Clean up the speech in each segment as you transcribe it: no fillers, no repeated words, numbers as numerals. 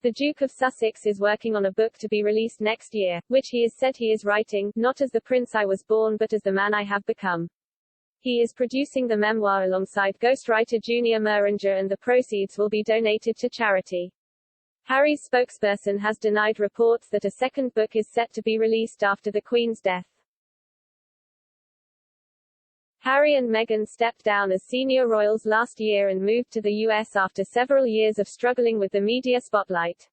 The Duke of Sussex is working on a book to be released next year, which he is said he is writing, not as the prince I was born but as the man I have become. He is producing the memoir alongside ghostwriter Junior Meringer and the proceeds will be donated to charity. Harry's spokesperson has denied reports that a second book is set to be released after the Queen's death. Harry and Meghan stepped down as senior royals last year and moved to the US after several years of struggling with the media spotlight.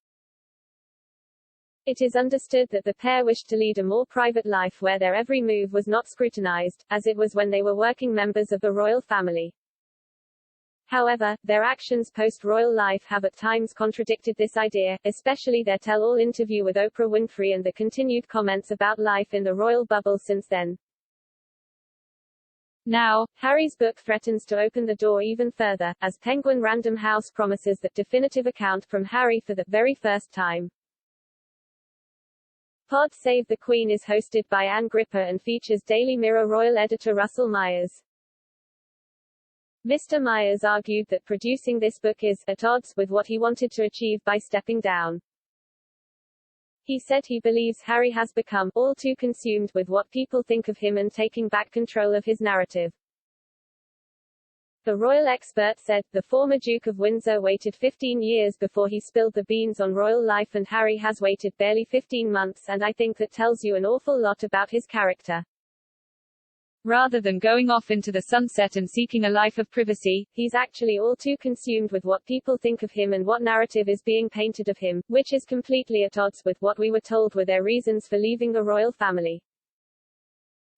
It is understood that the pair wished to lead a more private life where their every move was not scrutinized, as it was when they were working members of the royal family. However, their actions post-royal life have at times contradicted this idea, especially their tell-all interview with Oprah Winfrey and the continued comments about life in the royal bubble since then. Now, Harry's book threatens to open the door even further, as Penguin Random House promises that definitive account from Harry for the very first time. Pod Save the Queen is hosted by Anne Gripper and features Daily Mirror royal editor Russell Myers. Mr. Myers argued that producing this book is at odds with what he wanted to achieve by stepping down. He said he believes Harry has become all too consumed with what people think of him and taking back control of his narrative. The royal expert said, the former Duke of Windsor waited 15 years before he spilled the beans on royal life and Harry has waited barely 15 months and I think that tells you an awful lot about his character. Rather than going off into the sunset and seeking a life of privacy, he's actually all too consumed with what people think of him and what narrative is being painted of him, which is completely at odds with what we were told were their reasons for leaving the royal family.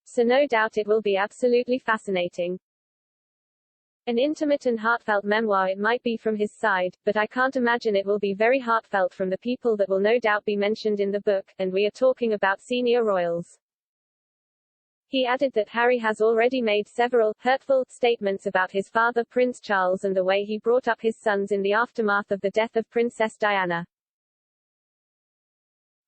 So no doubt it will be absolutely fascinating. An intimate and heartfelt memoir it might be from his side, but I can't imagine it will be very heartfelt from the people that will no doubt be mentioned in the book, and we are talking about senior royals. He added that Harry has already made several hurtful statements about his father Prince Charles and the way he brought up his sons in the aftermath of the death of Princess Diana.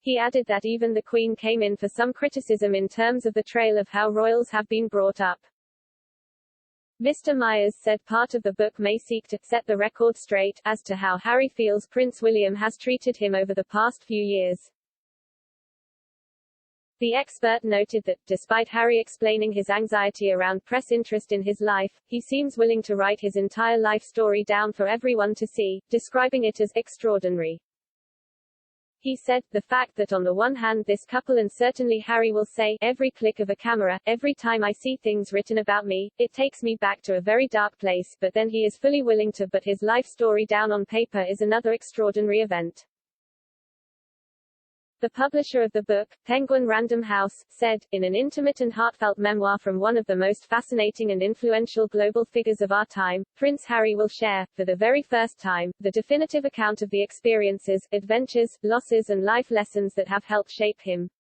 He added that even the Queen came in for some criticism in terms of the trail of how royals have been brought up. Mr. Myers said part of the book may seek to set the record straight as to how Harry feels Prince William has treated him over the past few years. The expert noted that, despite Harry explaining his anxiety around press interest in his life, he seems willing to write his entire life story down for everyone to see, describing it as extraordinary. He said, the fact that on the one hand this couple and certainly Harry will say, every click of a camera, every time I see things written about me, it takes me back to a very dark place, but then he is fully willing to put his life story down on paper is another extraordinary event. The publisher of the book, Penguin Random House, said, in an intimate and heartfelt memoir from one of the most fascinating and influential global figures of our time, Prince Harry will share, for the very first time, the definitive account of the experiences, adventures, losses and life lessons that have helped shape him.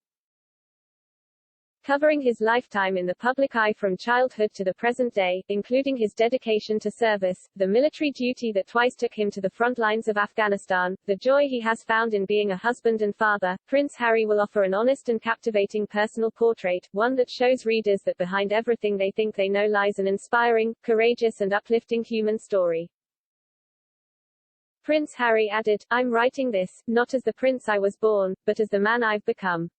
Covering his lifetime in the public eye from childhood to the present day, including his dedication to service, the military duty that twice took him to the front lines of Afghanistan, the joy he has found in being a husband and father, Prince Harry will offer an honest and captivating personal portrait, one that shows readers that behind everything they think they know lies an inspiring, courageous and uplifting human story. Prince Harry added, I'm writing this, not as the prince I was born, but as the man I've become.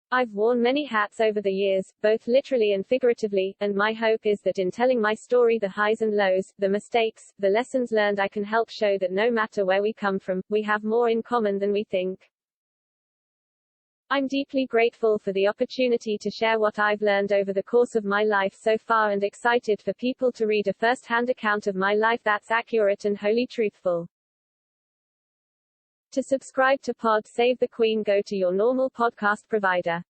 I've worn many hats over the years, both literally and figuratively, and my hope is that in telling my story the highs and lows, the mistakes, the lessons learned I can help show that no matter where we come from, we have more in common than we think. I'm deeply grateful for the opportunity to share what I've learned over the course of my life so far and excited for people to read a first-hand account of my life that's accurate and wholly truthful. To subscribe to Pod Save the Queen, go to your normal podcast provider.